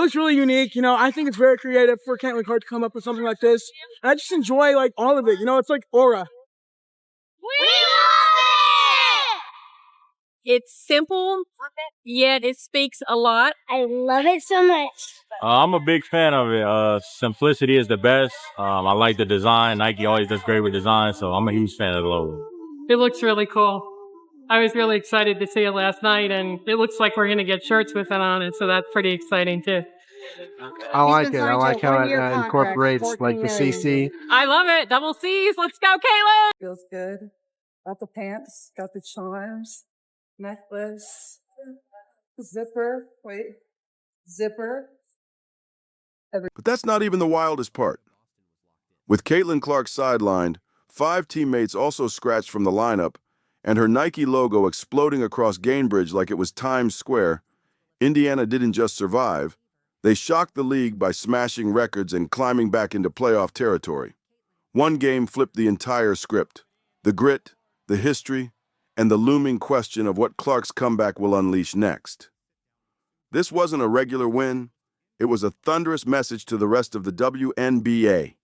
was really unique. I think it's very creative for Caitlin Clark to come up with something like this. And I just enjoy like all of it. It's like aura. We love it! It's simple, yet it speaks a lot. I love it so much. I'm a big fan of it. Simplicity is the best. I like the design. Nike always does great with design, so I'm a huge fan of the logo. It looks really cool. I was really excited to see it last night, and it looks like we're going to get shirts with it on it, so that's pretty exciting too. I like it. I like how it incorporates like the CC. I love it. Double C's. Let's go, Kayla. Feels good. Got the pants, got the charms, necklace, zipper. But that's not even the wildest part. With Caitlin Clark sidelined, 5 teammates also scratched from the lineup, and her Nike logo exploding across Gainbridge like it was Times Square, Indiana didn't just survive, they shocked the league by smashing records and climbing back into playoff territory. One game flipped the entire script. The grit, the history, and the looming question of what Clark's comeback will unleash next. This wasn't a regular win. It was a thunderous message to the rest of the WNBA.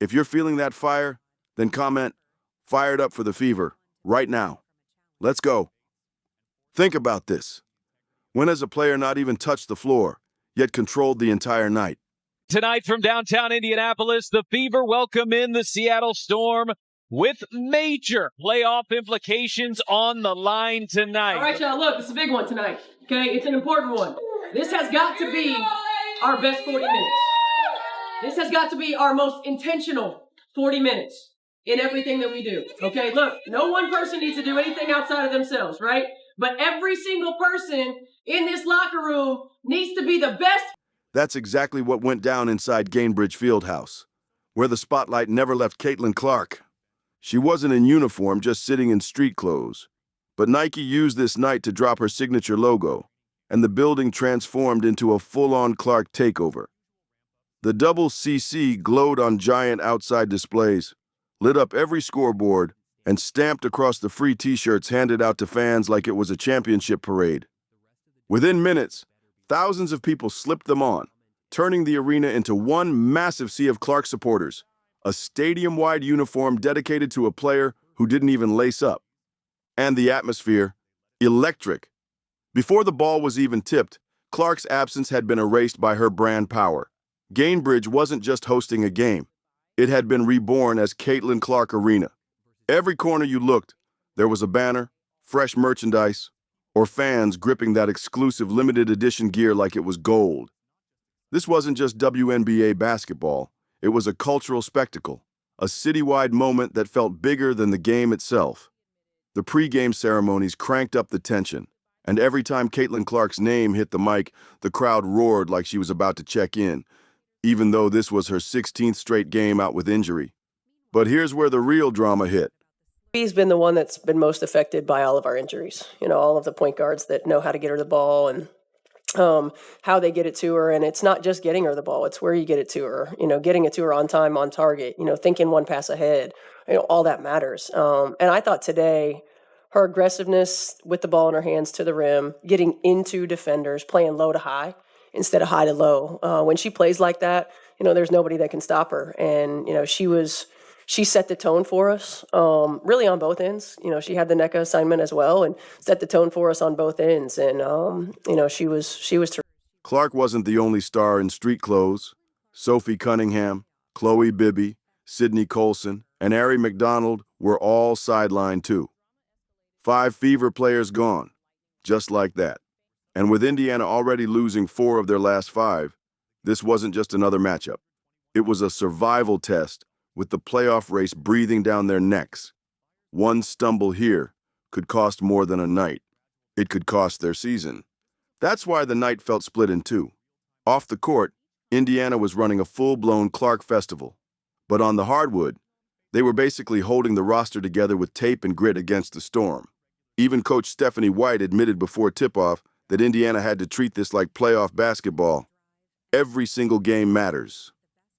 If you're feeling that fire, then comment, "Fired up for the Fever," right now. Let's go. Think about this. When has a player not even touched the floor, yet controlled the entire night? Tonight from downtown Indianapolis, the Fever welcome in the Seattle Storm with major playoff implications on the line tonight. All right, y'all, look, this is a big one tonight, okay? It's an important one. This has got to be our best 40 minutes. This has got to be our most intentional 40 minutes in everything that we do, okay? Look, no one person needs to do anything outside of themselves, right? But every single person in this locker room needs to be the best. That's exactly what went down inside Gainbridge Fieldhouse, where the spotlight never left Caitlin Clark. She wasn't in uniform, just sitting in street clothes. But Nike used this night to drop her signature logo, and the building transformed into a full-on Clark takeover. The double CC glowed on giant outside displays, lit up every scoreboard, and stamped across the free t-shirts handed out to fans like it was a championship parade. Within minutes, thousands of people slipped them on, turning the arena into one massive sea of Clark supporters, a stadium-wide uniform dedicated to a player who didn't even lace up. And the atmosphere, electric. Before the ball was even tipped, Clark's absence had been erased by her brand power. Gainbridge wasn't just hosting a game. It had been reborn as Caitlin Clark Arena. Every corner you looked, there was a banner, fresh merchandise, or fans gripping that exclusive limited edition gear like it was gold. This wasn't just WNBA basketball. It was a cultural spectacle, a citywide moment that felt bigger than the game itself. The pre-game ceremonies cranked up the tension, and every time Caitlin Clark's name hit the mic, the crowd roared like she was about to check in, even though this was her 16th straight game out with injury. But here's where the real drama hit. He's been the one that's been most affected by all of our injuries. All of the point guards that know how to get her the ball and how they get it to her. And it's not just getting her the ball, it's where you get it to her, getting it to her on time, on target, thinking one pass ahead, all that matters. And I thought today, her aggressiveness with the ball in her hands to the rim, getting into defenders, playing low to high instead of high to low. When she plays like that, there's nobody that can stop her. And, she set the tone for us, really on both ends. She had the NECA assignment as well and set the tone for us on both ends. And, she was terrific. Clark wasn't the only star in street clothes. Sophie Cunningham, Chloe Bibby, Sydney Colson, and Ari McDonald were all sidelined too. 5 Fever players gone, just like that. And with Indiana already losing 4 of their last 5, this wasn't just another matchup. It was a survival test with the playoff race breathing down their necks. One stumble here could cost more than a night. It could cost their season. That's why the night felt split in 2. Off the court, Indiana was running a full-blown Clark festival. But on the hardwood, they were basically holding the roster together with tape and grit against the storm. Even Coach Stephanie White admitted before tip-off that Indiana had to treat this like playoff basketball. Every single game matters.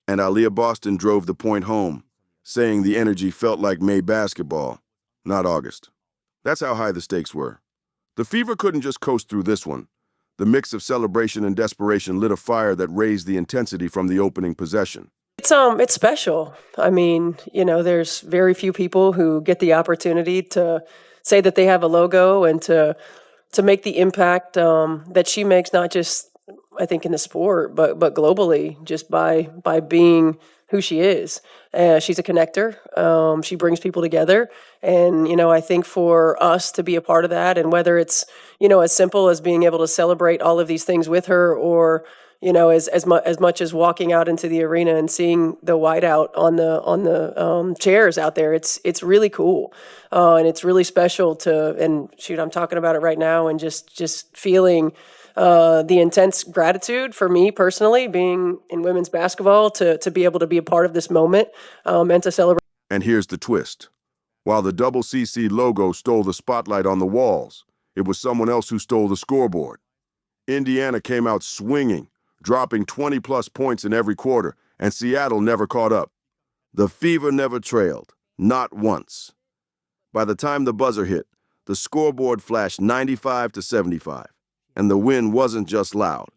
And Aliyah Boston drove the point home, saying the energy felt like May basketball, not August. That's how high the stakes were. The Fever couldn't just coast through this one. The mix of celebration and desperation lit a fire that raised the intensity from the opening possession. It's special. I mean, there's very few people who get the opportunity to say that they have a logo and to make the impact that she makes, not just I think in the sport, but globally, just by being who she is. She's a connector. She brings people together, and I think for us to be a part of that, and whether it's as simple as being able to celebrate all of these things with her, or as much as walking out into the arena and seeing the whiteout on the chairs out there, it's really cool, and it's really special and shoot, I'm talking about it right now, and just feeling the intense gratitude for me personally, being in women's basketball, to be able to be a part of this moment, and to celebrate. And here's the twist. While the double CC logo stole the spotlight on the walls, it was someone else who stole the scoreboard. Indiana came out swinging, dropping 20-plus points in every quarter, and Seattle never caught up. The Fever never trailed, not once. By the time the buzzer hit, the scoreboard flashed 95-75. And the win wasn't just loud.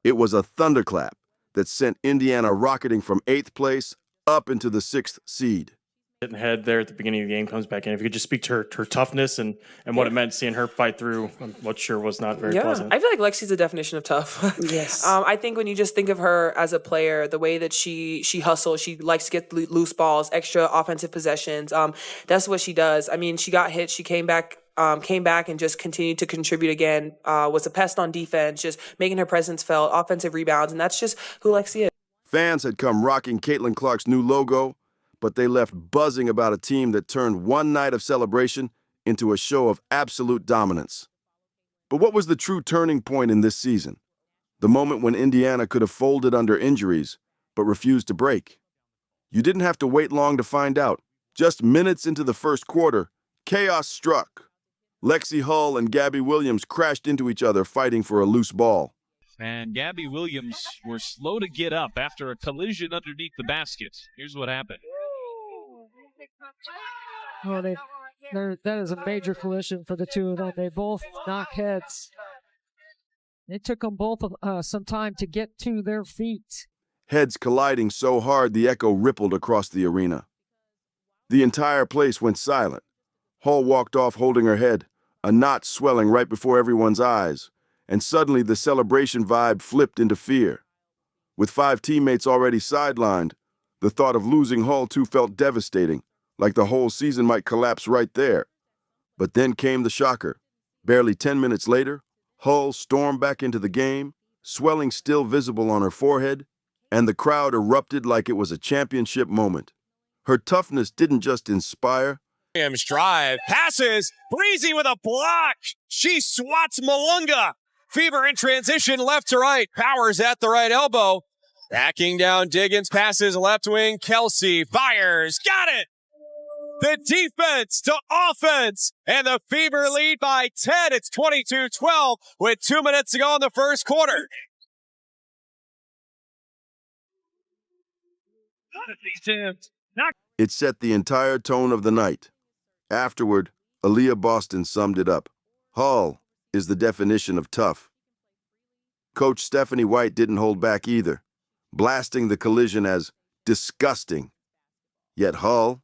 It was a thunderclap that sent Indiana rocketing from 8th place up into the 6th seed. Hitting head there at the beginning of the game, comes back in. If you could just speak to her toughness and what it meant seeing her fight through what sure was not very pleasant. I feel like Lexi's a definition of tough. Yes. I think when you just think of her as a player, the way that she hustles, she likes to get loose balls, extra offensive possessions. That's what she does. I mean, she got hit, she came back and just continued to contribute again, was a pest on defense, just making her presence felt, offensive rebounds, and that's just who Lexi is. Fans had come rocking Caitlin Clark's new logo, but they left buzzing about a team that turned one night of celebration into a show of absolute dominance. But what was the true turning point in this season? The moment when Indiana could have folded under injuries, but refused to break. You didn't have to wait long to find out. Just minutes into the first quarter, chaos struck. Lexi Hull and Gabby Williams crashed into each other fighting for a loose ball. And Gabby Williams were slow to get up after a collision underneath the basket. Here's what happened. Well, that is a major collision for the two of them. They both knock heads. It took them both some time to get to their feet. Heads colliding so hard the echo rippled across the arena. The entire place went silent. Hull walked off holding her head, a knot swelling right before everyone's eyes, and suddenly the celebration vibe flipped into fear. With 5 teammates already sidelined, the thought of losing Hull too felt devastating, like the whole season might collapse right there. But then came the shocker. Barely 10 minutes later, Hull stormed back into the game, swelling still visible on her forehead, and the crowd erupted like it was a championship moment. Her toughness didn't just inspire. Williams drive, passes, Breezy with a block. She swats Malunga. Fever in transition, left to right. Powers at the right elbow. Backing down, Diggins passes left wing. Kelsey fires, got it. The defense to offense, and the Fever lead by 10. It's 22-12 with 2 minutes to go in the first quarter. It set the entire tone of the night. Afterward, Aliyah Boston summed it up. Hull is the definition of tough. Coach Stephanie White didn't hold back either, blasting the collision as disgusting. Yet Hull,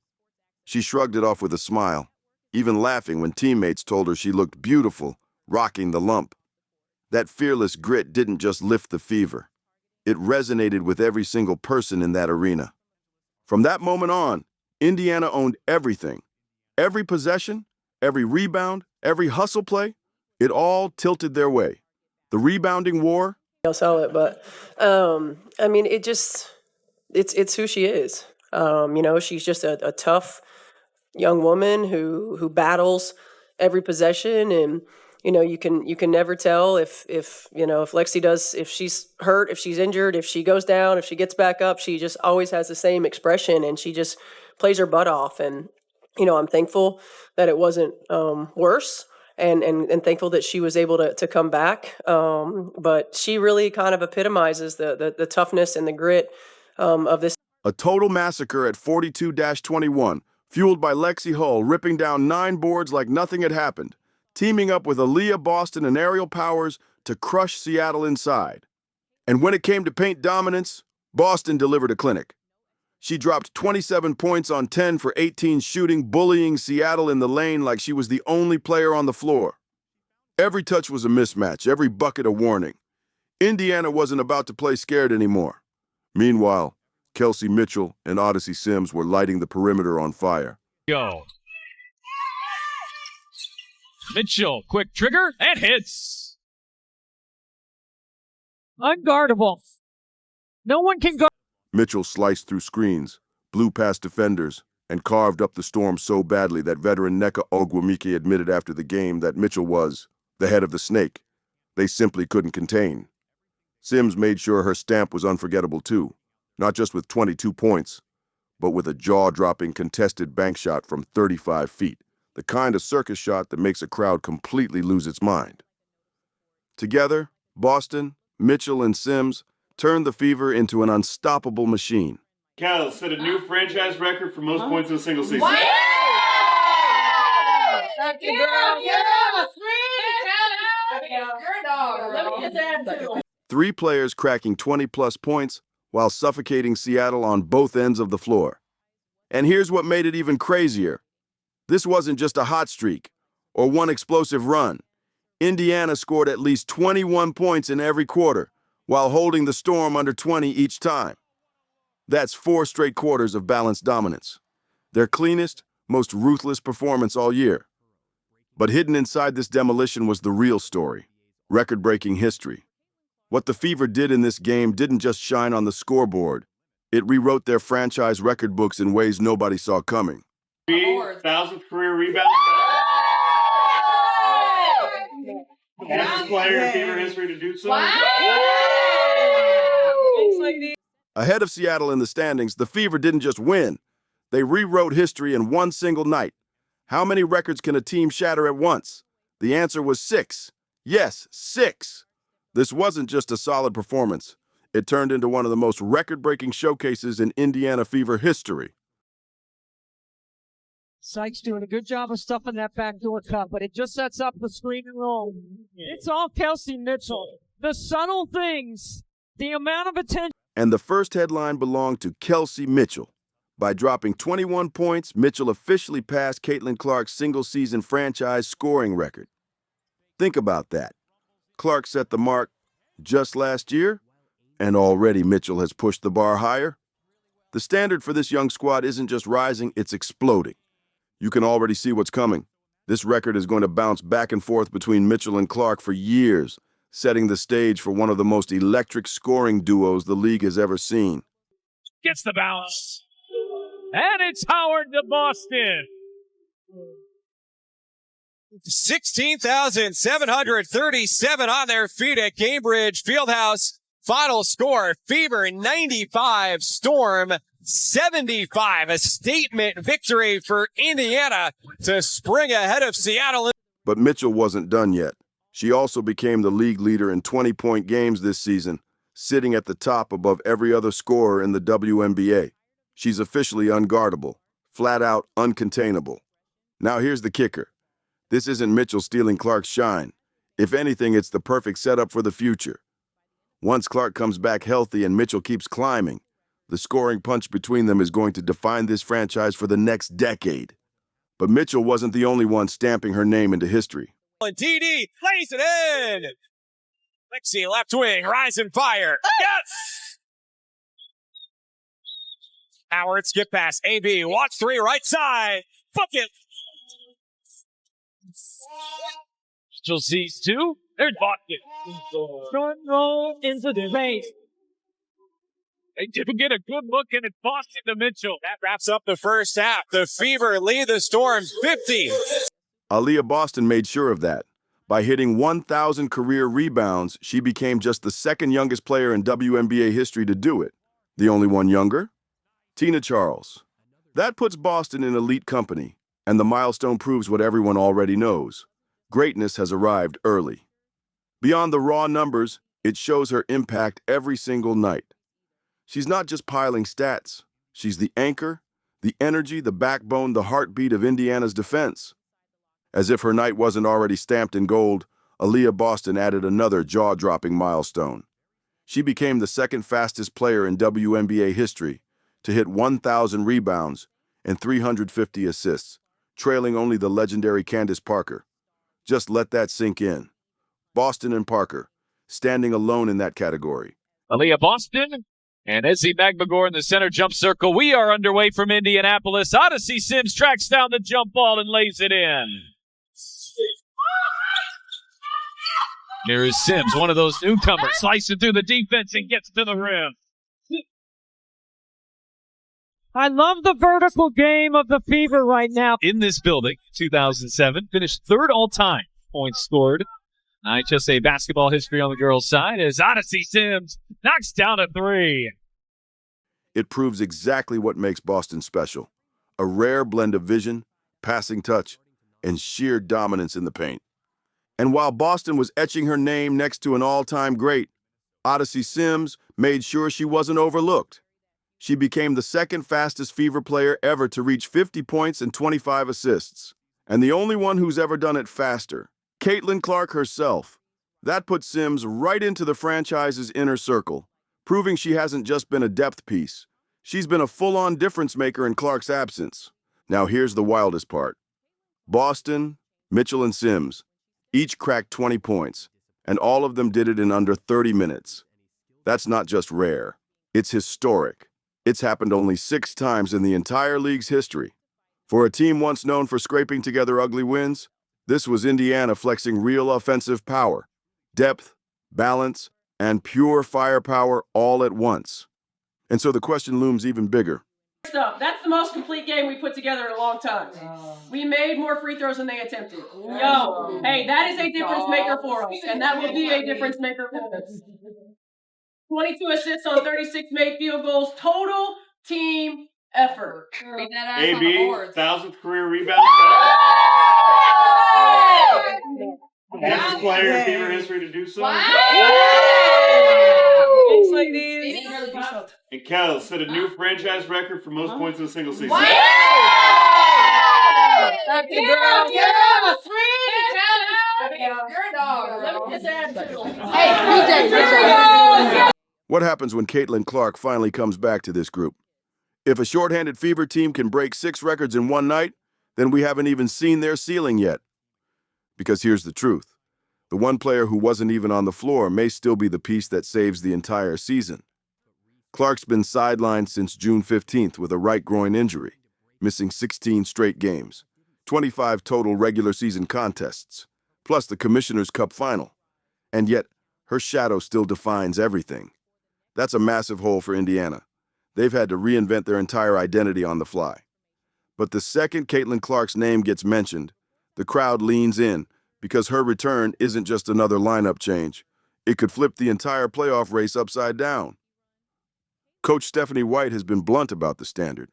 she shrugged it off with a smile, even laughing when teammates told her she looked beautiful, rocking the lump. That fearless grit didn't just lift the Fever. It resonated with every single person in that arena. From that moment on, Indiana owned everything. Every possession, every rebound, every hustle play, it all tilted their way. The rebounding war. I'll sell it, but I mean, it's who she is. She's just a tough young woman who battles every possession, and you can never tell if Lexi if she's hurt, if she's injured, if she goes down, if she gets back up. She just always has the same expression, and she just plays her butt off. And I'm thankful that it wasn't worse, and thankful that she was able to come back. But she really kind of epitomizes the toughness and the grit of this. A total massacre at 42-21, fueled by Lexi Hull ripping down 9 boards like nothing had happened, teaming up with Aliyah Boston and Aerial Powers to crush Seattle inside. And when it came to paint dominance, Boston delivered a clinic. She dropped 27 points on 10 for 18 shooting, bullying Seattle in the lane like she was the only player on the floor. Every touch was a mismatch, every bucket a warning. Indiana wasn't about to play scared anymore. Meanwhile, Kelsey Mitchell and Odyssey Sims were lighting the perimeter on fire. Go. Mitchell, quick trigger, and hits. Unguardable. No one can guard. Mitchell sliced through screens, blew past defenders, and carved up the Storm so badly that veteran Nneka Ogwumike admitted after the game that Mitchell was the head of the snake they simply couldn't contain. Sims made sure her stamp was unforgettable too, not just with 22 points, but with a jaw-dropping contested bank shot from 35 feet, the kind of circus shot that makes a crowd completely lose its mind. Together, Boston, Mitchell, and Sims turned the Fever into an unstoppable machine. Kels set a new franchise record for most points in a single season. Wow! Three players cracking 20-plus points while suffocating Seattle on both ends of the floor. And here's what made it even crazier. This wasn't just a hot streak or one explosive run. Indiana scored at least 21 points in every quarter while holding the Storm under 20 each time. That's 4 straight quarters of balanced dominance. Their cleanest, most ruthless performance all year. But hidden inside this demolition was the real story, record-breaking history. What the Fever did in this game didn't just shine on the scoreboard. It rewrote their franchise record books in ways nobody saw coming. 1,000th career rebound. Fastest player in Fever history to do so. Ahead of Seattle in the standings, the Fever didn't just win. They rewrote history in one single night. How many records can a team shatter at once? The answer was 6. Yes, 6. This wasn't just a solid performance. It turned into one of the most record-breaking showcases in Indiana Fever history. Sykes doing a good job of stuffing that backdoor cut, but it just sets up the screen and roll. It's all Kelsey Mitchell. The subtle things, the amount of attention. And the first headline belonged to Kelsey Mitchell. By dropping 21 points, Mitchell officially passed Caitlin Clark's single-season franchise scoring record. Think about that. Clark set the mark just last year, and already Mitchell has pushed the bar higher. The standard for this young squad isn't just rising, it's exploding. You can already see what's coming. This record is going to bounce back and forth between Mitchell and Clark for years, setting the stage for one of the most electric scoring duos the league has ever seen. Gets the bounce. And it's Howard to Boston. 16,737 on their feet at Gainbridge Fieldhouse. Final score, Fever 95, Storm 75. A statement victory for Indiana to spring ahead of Seattle. But Mitchell wasn't done yet. She also became the league leader in 20-point games this season, sitting at the top above every other scorer in the WNBA. She's officially unguardable, flat out uncontainable. Now here's the kicker. This isn't Mitchell stealing Clark's shine. If anything, it's the perfect setup for the future. Once Clark comes back healthy and Mitchell keeps climbing, the scoring punch between them is going to define this franchise for the next decade. But Mitchell wasn't the only one stamping her name into history. And TD lays it in. Lexi left wing, rise and fire. Yes! Howard skip pass. AB, watch 3 right side. Bucket. Mitchell sees 2. There's Boston. Front row into the race. They didn't get a good look, and it's Boston to Mitchell. That wraps up the first half. The Fever lead the Storm 50. Aliyah Boston made sure of that. By hitting 1,000 career rebounds, she became just the second youngest player in WNBA history to do it. The only one younger? Tina Charles. That puts Boston in elite company, and the milestone proves what everyone already knows. Greatness has arrived early. Beyond the raw numbers, it shows her impact every single night. She's not just piling stats. She's the anchor, the energy, the backbone, the heartbeat of Indiana's defense. As if her night wasn't already stamped in gold, Aliyah Boston added another jaw-dropping milestone. She became the second fastest player in WNBA history to hit 1,000 rebounds and 350 assists, trailing only the legendary Candace Parker. Just let that sink in. Boston and Parker, standing alone in that category. Aliyah Boston and Izzy Magmagor in the center jump circle. We are underway from Indianapolis. Odyssey Sims tracks down the jump ball and lays it in. Here is Sims, one of those newcomers, slicing through the defense and gets to the rim. I love the vertical game of the Fever right now. In this building, 2007, finished third all-time points scored. HSA basketball history on the girls' side as Odyssey Sims knocks down a three. It proves exactly what makes Boston special. A rare blend of vision, passing touch, and sheer dominance in the paint. And while Boston was etching her name next to an all-time great, Odyssey Sims made sure she wasn't overlooked. She became the second fastest Fever player ever to reach 50 points and 25 assists, and the only one who's ever done it faster. Caitlin Clark herself. That put Sims right into the franchise's inner circle, proving she hasn't just been a depth piece. She's been a full-on difference maker in Clark's absence. Now here's the wildest part. Boston, Mitchell, and Sims each cracked 20 points, and all of them did it in under 30 minutes. That's not just rare. It's historic. It's happened only 6 times in the entire league's history. For a team once known for scraping together ugly wins, this was Indiana flexing real offensive power, depth, balance, and pure firepower all at once. And so the question looms even bigger. That's the most complete game we put together in a long time. We made more free throws than they attempted. Yo, hey, that is a difference maker for us, and that will be a difference maker for us. 22 assists on 36 made field goals. Total team effort. AB, 1,000th career rebound. Fastest player in Fever history to do so. Things like these. And Kels set a new franchise record for most points in a single season. What happens when Caitlin Clark finally comes back to this group? If a shorthanded Fever team can break 6 records in one night, then we haven't even seen their ceiling yet. Because here's the truth. The one player who wasn't even on the floor may still be the piece that saves the entire season. Clark's been sidelined since June 15th with a right groin injury, missing 16 straight games, 25 total regular season contests, plus the Commissioner's Cup final. And yet, her shadow still defines everything. That's a massive hole for Indiana. They've had to reinvent their entire identity on the fly. But the second Caitlin Clark's name gets mentioned, the crowd leans in because her return isn't just another lineup change. It could flip the entire playoff race upside down. Coach Stephanie White has been blunt about the standard.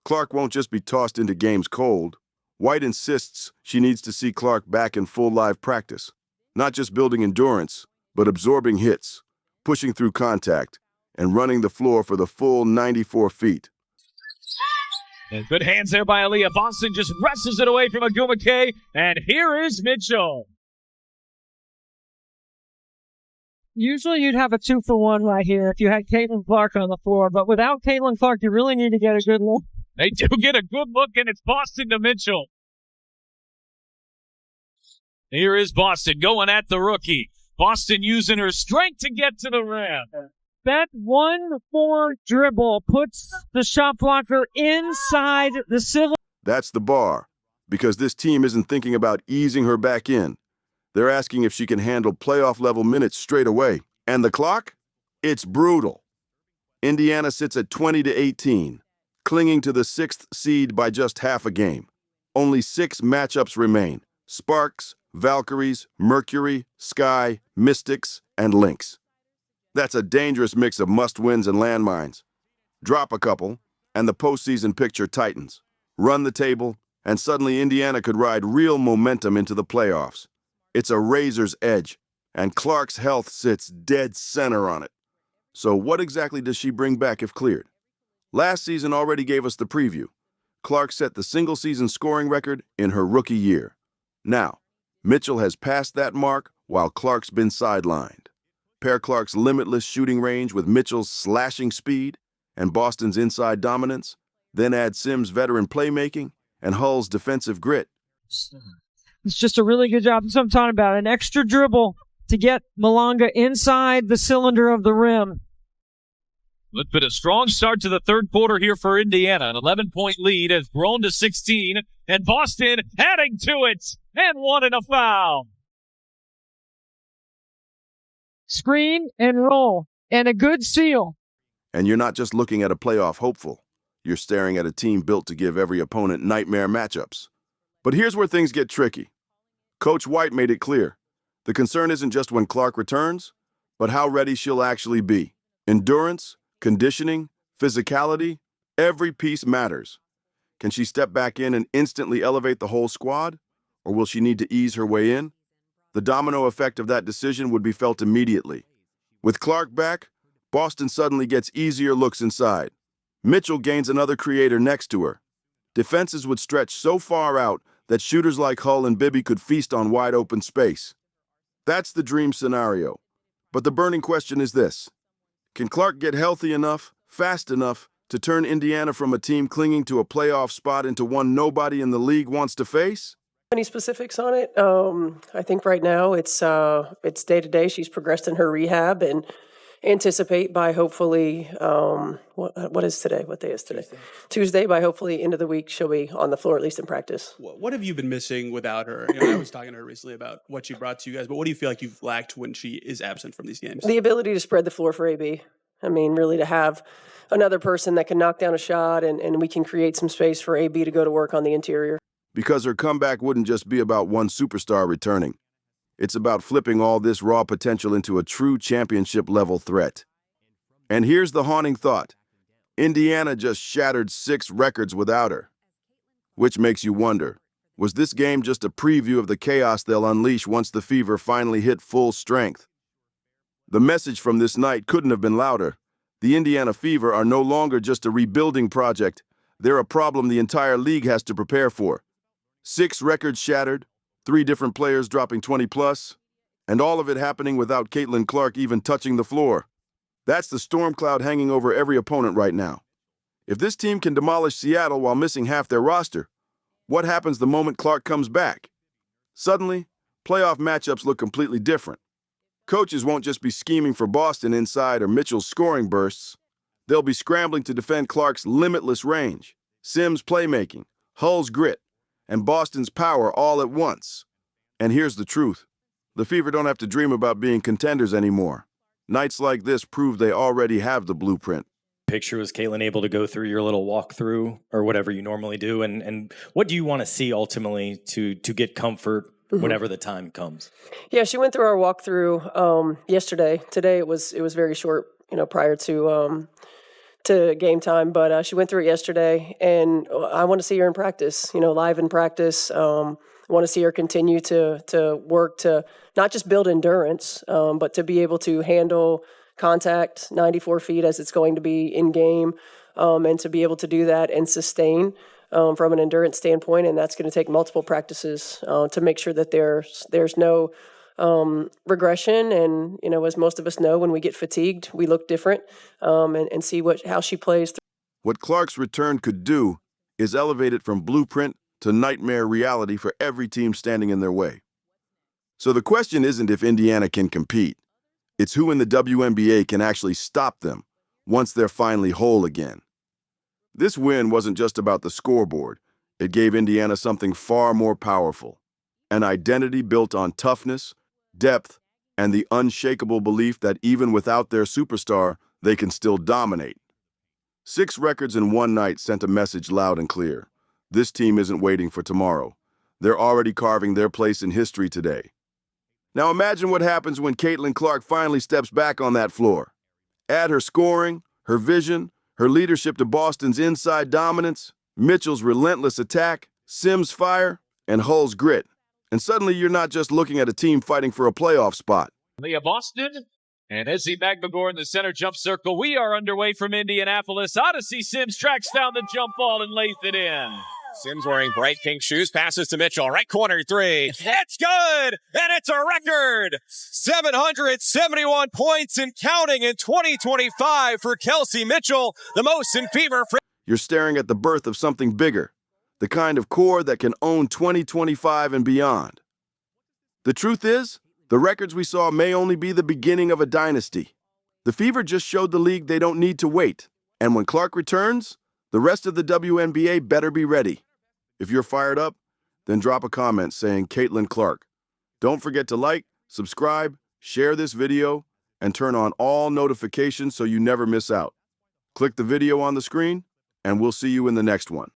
Clark won't just be tossed into games cold. White insists she needs to see Clark back in full live practice, not just building endurance, but absorbing hits, pushing through contact, and running the floor for the full 94 feet. And good hands there by Aliyah Boston, just wrestles it away from Agumake, and here is Mitchell. Usually you'd have a 2-for-1 right here if you had Caitlin Clark on the floor, but without Caitlin Clark, you really need to get a good look. They do get a good look, and it's Boston to Mitchell. Here is Boston going at the rookie. Boston using her strength to get to the rim. That 1-4 dribble puts the shot blocker inside the civil. That's the bar, because this team isn't thinking about easing her back in. They're asking if she can handle playoff-level minutes straight away. And the clock? It's brutal. Indiana sits at 20-18, clinging to the 6th seed by just half a game. Only 6 matchups remain: Sparks, Valkyries, Mercury, Sky, Mystics, and Lynx. That's a dangerous mix of must-wins and landmines. Drop a couple, and the postseason picture tightens. Run the table, and suddenly Indiana could ride real momentum into the playoffs. It's a razor's edge, and Clark's health sits dead center on it. So what exactly does she bring back if cleared? Last season already gave us the preview. Clark set the single-season scoring record in her rookie year. Now, Mitchell has passed that mark while Clark's been sidelined. Pair Clark's limitless shooting range with Mitchell's slashing speed and Boston's inside dominance, then add Sims' veteran playmaking and Hull's defensive grit. It's just a really good job. That's what I'm talking about. An extra dribble to get Malonga inside the cylinder of the rim. It's been a strong start to the third quarter here for Indiana. An 11-point lead has grown to 16, and Boston adding to it, and one and a foul. Screen and roll, and a good steal. And you're not just looking at a playoff hopeful. You're staring at a team built to give every opponent nightmare matchups. But here's where things get tricky. Coach White made it clear. The concern isn't just when Clark returns, but how ready she'll actually be. Endurance, conditioning, physicality, every piece matters. Can she step back in and instantly elevate the whole squad? Or will she need to ease her way in? The domino effect of that decision would be felt immediately. With Clark back, Boston suddenly gets easier looks inside. Mitchell gains another creator next to her. Defenses would stretch so far out that shooters like Hull and Bibby could feast on wide open space. That's the dream scenario. But the burning question is this. Can Clark get healthy enough, fast enough, to turn Indiana from a team clinging to a playoff spot into one nobody in the league wants to face? Any specifics on it? I think right now it's day to day. She's progressed in her rehab and anticipate by hopefully what is today? What day is today? Tuesday. By hopefully end of the week she'll be on the floor at least in practice. What have you been missing without her? You know, I was talking to her recently about what she brought to you guys, but what do you feel like you've lacked when she is absent from these games? The ability to spread the floor for AB. I mean, really to have another person that can knock down a shot and we can create some space for AB to go to work on the interior. Because her comeback wouldn't just be about one superstar returning. It's about flipping all this raw potential into a true championship-level threat. And here's the haunting thought. Indiana just shattered 6 records without her. Which makes you wonder, was this game just a preview of the chaos they'll unleash once the Fever finally hit full strength? The message from this night couldn't have been louder. The Indiana Fever are no longer just a rebuilding project. They're a problem the entire league has to prepare for. 6 records shattered, 3 different players dropping 20+, and all of it happening without Caitlin Clark even touching the floor. That's the storm cloud hanging over every opponent right now. If this team can demolish Seattle while missing half their roster, what happens the moment Clark comes back? Suddenly, playoff matchups look completely different. Coaches won't just be scheming for Boston inside or Mitchell's scoring bursts. They'll be scrambling to defend Clark's limitless range, Sims' playmaking, Hull's grit, and Boston's power all at once. And here's the truth. The Fever don't have to dream about being contenders anymore. Nights like this prove they already have the blueprint. Picture, was Caitlin able to go through your little walkthrough or whatever you normally do? And what do you want to see ultimately to get comfort whenever the time comes? Yeah, she went through our walkthrough yesterday. Today it was very short, prior to game time, but she went through it yesterday, and I want to see her in practice, live in practice. I want to see her continue to work to not just build endurance, but to be able to handle contact 94 feet as it's going to be in game, and to be able to do that and sustain from an endurance standpoint. And that's going to take multiple practices to make sure that there's no regression. And, as most of us know, when we get fatigued, we look different, and see how she plays. What Clark's return could do is elevate it from blueprint to nightmare reality for every team standing in their way. So the question isn't if Indiana can compete. It's who in the WNBA can actually stop them once they're finally whole again. This win wasn't just about the scoreboard. It gave Indiana something far more powerful. An identity built on toughness, depth, and the unshakable belief that even without their superstar, they can still dominate. 6 records in one night sent a message loud and clear. This team isn't waiting for tomorrow. They're already carving their place in history today. Now imagine what happens when Caitlin Clark finally steps back on that floor. Add her scoring, her vision, her leadership to Boston's inside dominance, Mitchell's relentless attack, Sims' fire, and Hull's grit. And suddenly you're not just looking at a team fighting for a playoff spot. Aliyah Boston and Izzy Magbagor in the center jump circle. We are underway from Indianapolis. Odyssey Sims tracks down the jump ball and lays it in. Sims wearing bright pink shoes, passes to Mitchell, right corner three. It's good, and it's a record. 771 points and counting in 2025 for Kelsey Mitchell, the most in Fever. You're staring at the birth of something bigger, the kind of core that can own 2025 and beyond. The truth is, the records we saw may only be the beginning of a dynasty. The Fever just showed the league they don't need to wait. And when Clark returns, the rest of the WNBA better be ready. If you're fired up, then drop a comment saying Caitlin Clark. Don't forget to like, subscribe, share this video, and turn on all notifications so you never miss out. Click the video on the screen, and we'll see you in the next one.